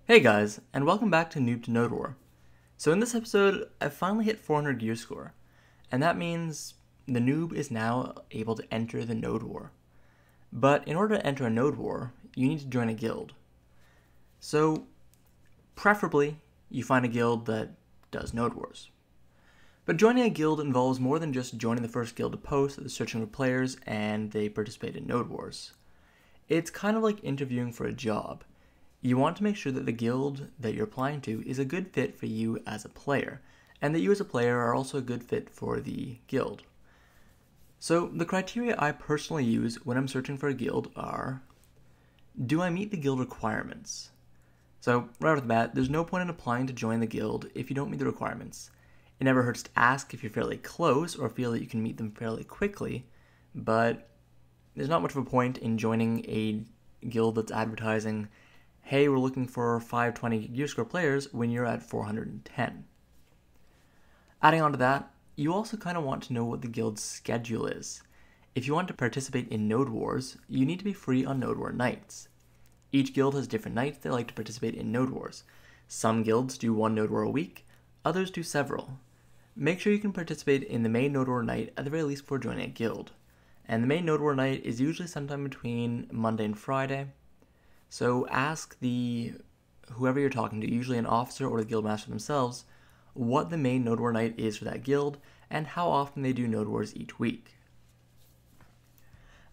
Hey guys, and welcome back to Noob to Nodewar. So in this episode, I finally hit 400 gear score, and that means the noob is now able to enter the Nodewar. But in order to enter a Nodewar, you need to join a guild. So, preferably, you find a guild that does Nodewars. But joining a guild involves more than just joining the first guild to post that is searching for players and they participate in Nodewars. It's kind of like interviewing for a job. You want to make sure that the guild that you're applying to is a good fit for you as a player, and that you as a player are also a good fit for the guild. So the criteria I personally use when I'm searching for a guild are, do I meet the guild requirements? So right off the bat, there's no point in applying to join the guild if you don't meet the requirements. It never hurts to ask if you're fairly close or feel that you can meet them fairly quickly, but there's not much of a point in joining a guild that's advertising, hey, we're looking for 520 gear score players when you're at 410. Adding on to that, you also kind of want to know what the guild's schedule is. If you want to participate in Nodewars, you need to be free on Nodewar nights. Each guild has different nights they like to participate in Nodewars. Some guilds do one Nodewar a week, others do several. Make sure you can participate in the main Nodewar night at the very least before joining a guild. And the main Nodewar night is usually sometime between Monday and Friday. So ask whoever you're talking to, usually an officer or the guildmaster themselves, what the main Nodewar night is for that guild and how often they do Nodewars each week.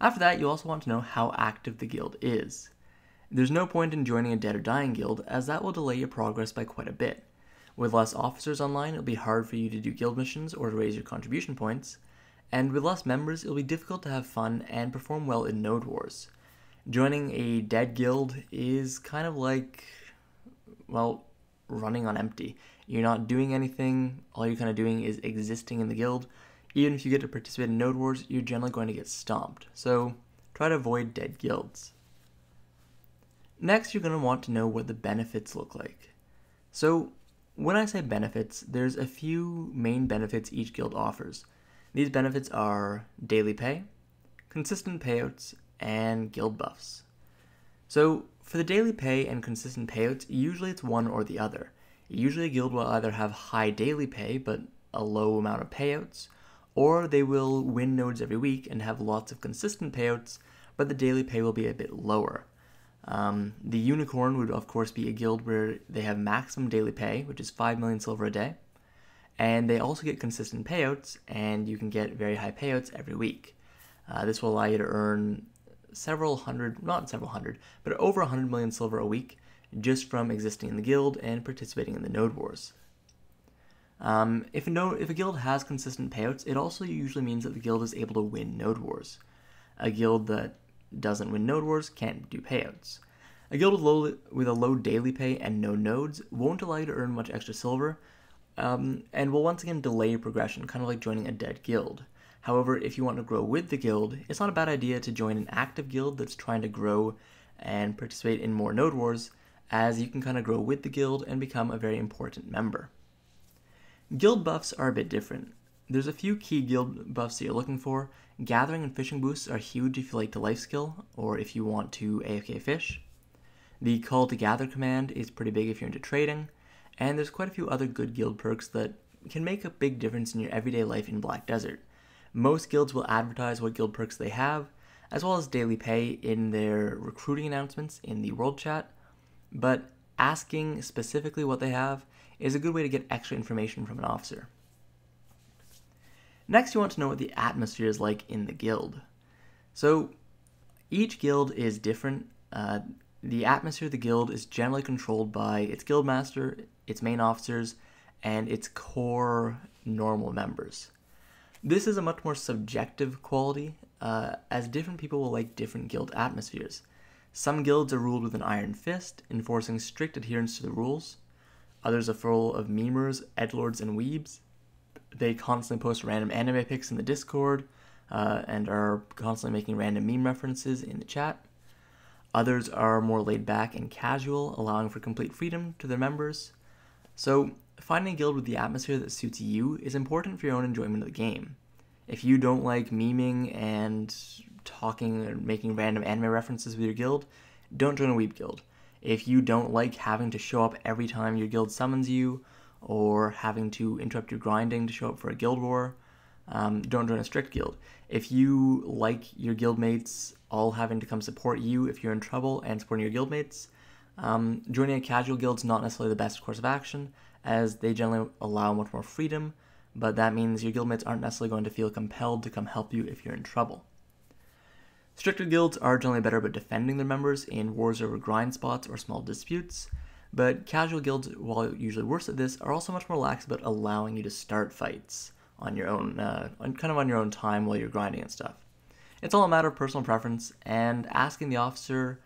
After that, you also want to know how active the guild is. There's no point in joining a dead or dying guild, as that will delay your progress by quite a bit. With less officers online, it'll be hard for you to do guild missions or to raise your contribution points, and with less members, it'll be difficult to have fun and perform well in Nodewars. Joining a dead guild is kind of like, well, running on empty. You're not doing anything, all you're kind of doing is existing in the guild. Even if you get to participate in Nodewars, you're generally going to get stomped, so try to avoid dead guilds. Next, you're going to want to know what the benefits look like. So, when I say benefits, there's a few main benefits each guild offers. These benefits are daily pay, consistent payouts, and guild buffs. So, for the daily pay and consistent payouts, usually it's one or the other. Usually a guild will either have high daily pay but a low amount of payouts, or they will win nodes every week and have lots of consistent payouts, but the daily pay will be a bit lower. The Unicorn would of course be a guild where they have maximum daily pay, which is 5 million silver a day, and they also get consistent payouts, and you can get very high payouts every week. This will allow you to earn but over 100 million silver a week just from existing in the guild and participating in the Nodewars. If a guild has consistent payouts, it also usually means that the guild is able to win Nodewars. A guild that doesn't win Nodewars can't do payouts. A guild with a low daily pay and no nodes won't allow you to earn much extra silver, and will once again delay your progression, kind of like joining a dead guild. However, if you want to grow with the guild, it's not a bad idea to join an active guild that's trying to grow and participate in more Nodewars, as you can kind of grow with the guild and become a very important member. Guild buffs are a bit different. There's a few key guild buffs that you're looking for. Gathering and fishing boosts are huge if you like the life skill, or if you want to AFK fish. The call to gather command is pretty big if you're into trading, and there's quite a few other good guild perks that can make a big difference in your everyday life in Black Desert. Most guilds will advertise what guild perks they have, as well as daily pay in their recruiting announcements in the world chat, but asking specifically what they have is a good way to get extra information from an officer. Next, you want to know what the atmosphere is like in the guild. So, each guild is different. The atmosphere of the guild is generally controlled by its guildmaster, its main officers, and its core normal members. This is a much more subjective quality, as different people will like different guild atmospheres. Some guilds are ruled with an iron fist, enforcing strict adherence to the rules. Others are full of memers, edgelords, and weebs. They constantly post random anime pics in the Discord, and are constantly making random meme references in the chat. Others are more laid back and casual, allowing for complete freedom to their members. So, finding a guild with the atmosphere that suits you is important for your own enjoyment of the game. If you don't like memeing and talking or making random anime references with your guild, don't join a weeb guild. If you don't like having to show up every time your guild summons you, or having to interrupt your grinding to show up for a guild war, don't join a strict guild. If you like your guildmates all having to come support you if you're in trouble and supporting your guildmates, joining a casual guild is not necessarily the best course of action, as they generally allow much more freedom, but that means your guildmates aren't necessarily going to feel compelled to come help you if you're in trouble. Stricter guilds are generally better about defending their members in wars over grind spots or small disputes, but casual guilds, while usually worse at this, are also much more lax about allowing you to start fights on your own, on your own time while you're grinding and stuff. It's all a matter of personal preference, and asking the officer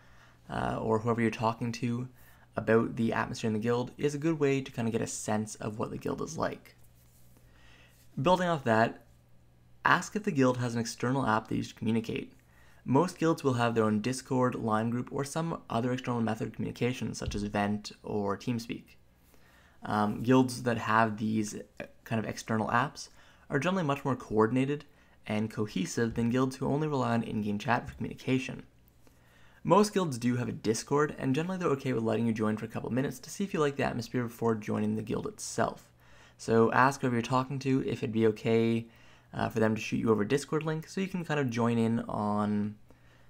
or whoever you're talking to about the atmosphere in the guild is a good way to kind of get a sense of what the guild is like. Building off that, ask if the guild has an external app that you should communicate. Most guilds will have their own Discord, line group, or some other external method of communication, such as Vent or TeamSpeak. Guilds that have these kind of external apps are generally much more coordinated and cohesive than guilds who only rely on in-game chat for communication. Most guilds do have a Discord, and generally they're okay with letting you join for a couple minutes to see if you like the atmosphere before joining the guild itself. So ask whoever you're talking to if it'd be okay for them to shoot you over a Discord link so you can kind of join in on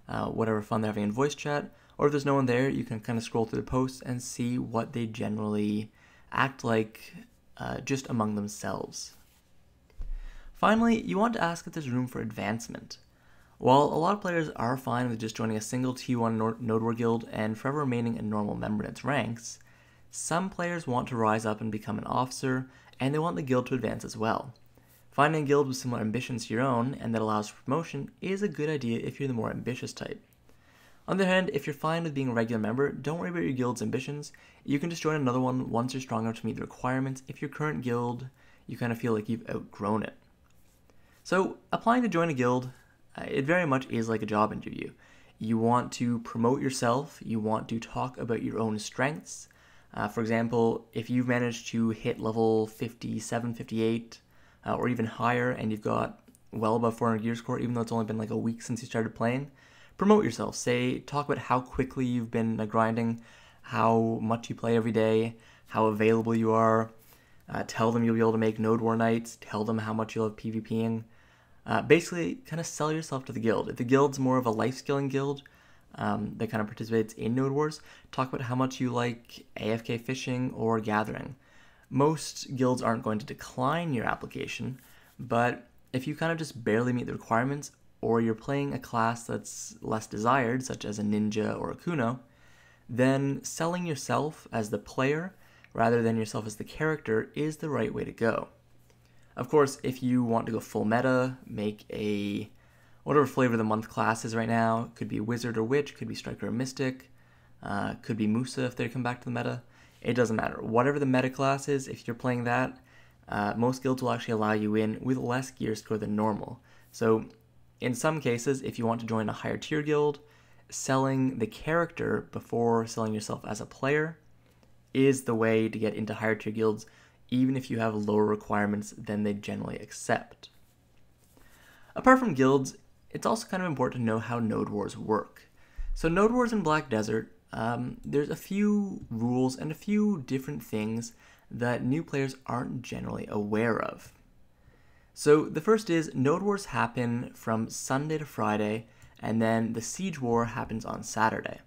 whatever fun they're having in voice chat, or if there's no one there, you can kind of scroll through the posts and see what they generally act like just among themselves. Finally, you want to ask if there's room for advancement. While a lot of players are fine with just joining a single T1 Nodewar guild and forever remaining a normal member in its ranks, some players want to rise up and become an officer, and they want the guild to advance as well. Finding a guild with similar ambitions to your own and that allows for promotion is a good idea if you're the more ambitious type. On the other hand, if you're fine with being a regular member, don't worry about your guild's ambitions. You can just join another one once you're strong enough to meet the requirements if your current guild, you kind of feel like you've outgrown it. So, applying to join a guild, it very much is like a job interview. You want to promote yourself, you want to talk about your own strengths. For example, if you've managed to hit level 57, 58, or even higher, and you've got well above 400 gear score, even though it's only been like a week since you started playing, promote yourself. Talk about how quickly you've been grinding, how much you play every day, how available you are. Tell them you'll be able to make Nodewar nights. Tell them how much you love PvPing. Basically, kind of sell yourself to the guild. If the guild's more of a life skilling guild that kind of participates in Nodewars, talk about how much you like AFK fishing or gathering. Most guilds aren't going to decline your application, but if you kind of just barely meet the requirements, or you're playing a class that's less desired, such as a ninja or a kuno, then selling yourself as the player rather than yourself as the character is the right way to go. Of course, if you want to go full meta, make a whatever flavor of the month class is right now, could be wizard or witch, could be striker or mystic, could be Musa if they come back to the meta. It doesn't matter. Whatever the meta class is, if you're playing that, most guilds will actually allow you in with less gear score than normal. So in some cases, if you want to join a higher tier guild, selling the character before selling yourself as a player is the way to get into higher tier guilds, even if you have lower requirements than they generally accept. Apart from guilds, it's also kind of important to know how Nodewars work. So Nodewars in Black Desert, there's a few rules and a few different things that new players aren't generally aware of. So the first is Nodewars happen from Sunday to Friday, and then the Siege War happens on Saturday.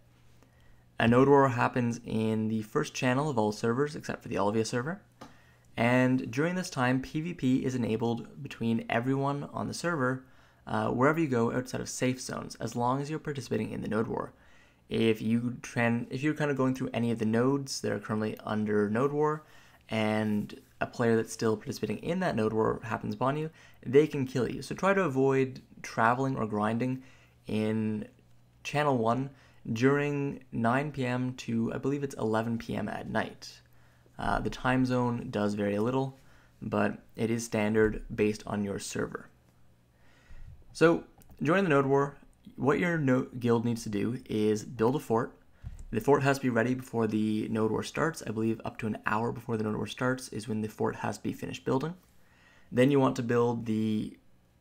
A Nodewar happens in the first channel of all servers except for the Olivia server, and during this time PvP is enabled between everyone on the server wherever you go outside of safe zones, as long as you're participating in the Nodewar. If you're kind of going through any of the nodes that are currently under Nodewar, and a player that's still participating in that Nodewar happens upon you, they can kill you. So try to avoid traveling or grinding in Channel 1 during 9 p.m. to, I believe it's 11 p.m. at night. The time zone does vary a little, but it is standard based on your server. So join the Nodewar. What your guild needs to do is build a fort. The fort has to be ready before the Nodewar starts. I believe up to an hour before the Nodewar starts is when the fort has to be finished building. Then you want to build the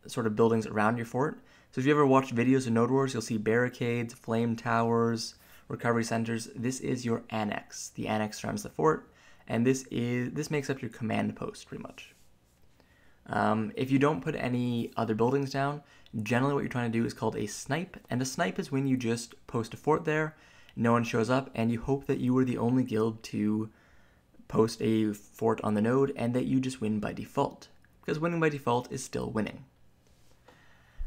sort of buildings around your fort. So if you ever watched videos of Nodewars, you'll see barricades, flame towers, recovery centers, this is your annex. The annex surrounds the fort, and this makes up your command post pretty much. If you don't put any other buildings down, generally what you're trying to do is called a snipe, and a snipe is when you just post a fort there, no one shows up, and you hope that you were the only guild to post a fort on the node, and that you just win by default, because winning by default is still winning.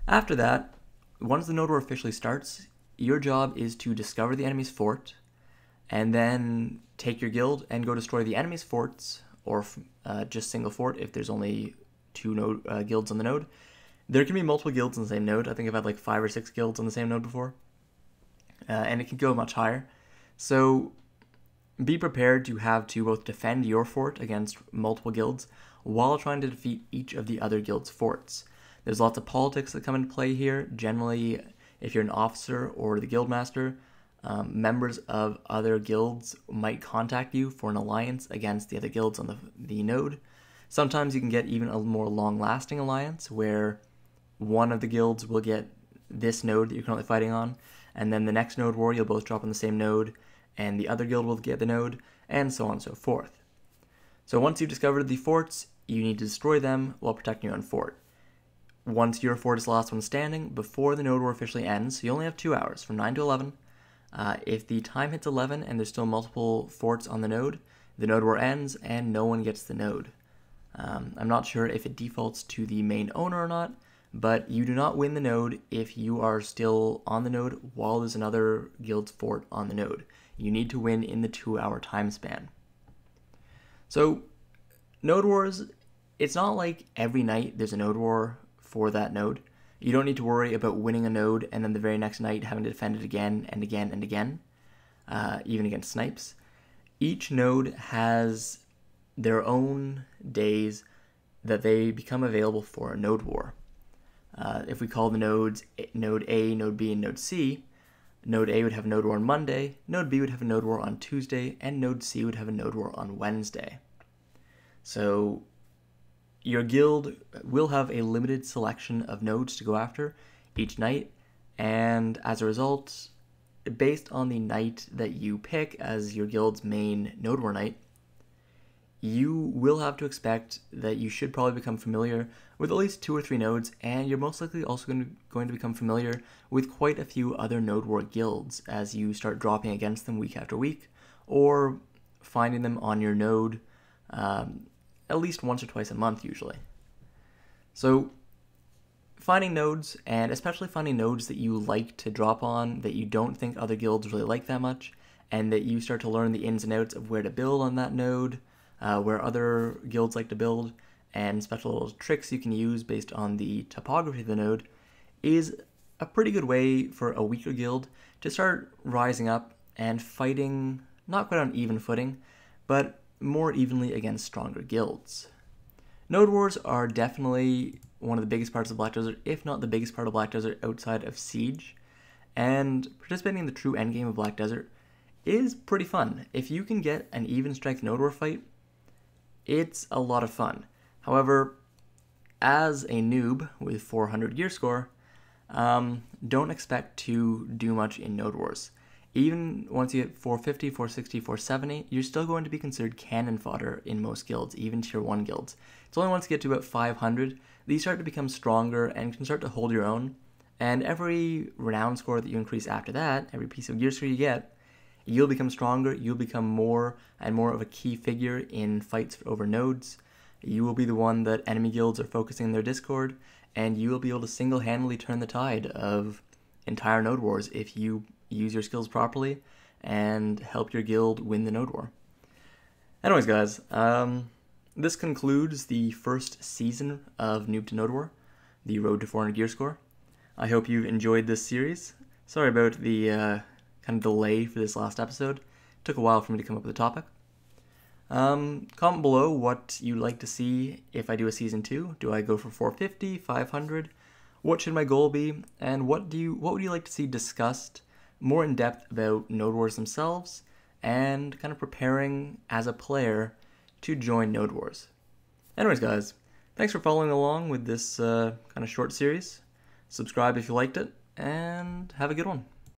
After that, once the node war officially starts, your job is to discover the enemy's fort, and then take your guild and go destroy the enemy's forts, or just single fort if there's only two guilds on the node. There can be multiple guilds on the same node. I think I've had like 5 or 6 guilds on the same node before, and it can go much higher. So be prepared to have to both defend your fort against multiple guilds while trying to defeat each of the other guild's forts. There's lots of politics that come into play here. Generally, if you're an officer or the guild master, members of other guilds might contact you for an alliance against the other guilds on the node. Sometimes you can get even a more long-lasting alliance where one of the guilds will get this node that you're currently fighting on, and then the next node war you'll both drop on the same node, and the other guild will get the node, and so on and so forth. So once you've discovered the forts, you need to destroy them while protecting your own fort. Once your fort is the last one standing, before the node war officially ends, so you only have 2 hours, from 9 to 11, if the time hits 11 and there's still multiple forts on the node war ends and no one gets the node. I'm not sure if it defaults to the main owner or not, but you do not win the node if you are still on the node while there's another guild's fort on the node. You need to win in the 2-hour time span. So, node wars, it's not like every night there's a node war for that node. You don't need to worry about winning a node and then the very next night having to defend it again and again and again, even against snipes. Each node has their own days that they become available for a node war. If we call the nodes Node A, Node B, and Node C, Node A would have a node war on Monday, Node B would have a node war on Tuesday, and Node C would have a node war on Wednesday. So your guild will have a limited selection of nodes to go after each night, and as a result, based on the night that you pick as your guild's main node war night, you will have to expect that you should probably become familiar with at least 2 or 3 nodes, and you're most likely also going to become familiar with quite a few other node war guilds as you start dropping against them week after week, or finding them on your node at least once or twice a month usually. So finding nodes, and especially finding nodes that you like to drop on, that you don't think other guilds really like that much, and that you start to learn the ins and outs of where to build on that node, where other guilds like to build, and special little tricks you can use based on the topography of the node, is a pretty good way for a weaker guild to start rising up and fighting, not quite on even footing, but more evenly against stronger guilds. Node wars are definitely one of the biggest parts of Black Desert, if not the biggest part of Black Desert outside of Siege, and participating in the true endgame of Black Desert is pretty fun. If you can get an even strength node war fight, it's a lot of fun. However, as a noob with 400 gear score, don't expect to do much in node wars. Even once you get 450, 460, 470, you're still going to be considered cannon fodder in most guilds, even tier 1 guilds. It's only once you get to about 500 that you start to become stronger and can start to hold your own, and every renown score that you increase after that, every piece of gear score you get, you'll become stronger, you'll become more and more of a key figure in fights over nodes. You will be the one that enemy guilds are focusing in their Discord, and you will be able to single-handedly turn the tide of entire node wars if you use your skills properly and help your guild win the node war. Anyways, guys, this concludes the first season of Noob to Nodewar, the Road to 400 Gear Score. I hope you've enjoyed this series. Sorry about the kind of delay for this last episode. It took a while for me to come up with a topic. Comment below what you'd like to see if I do a season 2. Do I go for 450, 500? What should my goal be? And what would you like to see discussed more in depth about node wars themselves and kind of preparing as a player to join node wars? Anyways, guys, thanks for following along with this kind of short series. Subscribe if you liked it, and have a good one.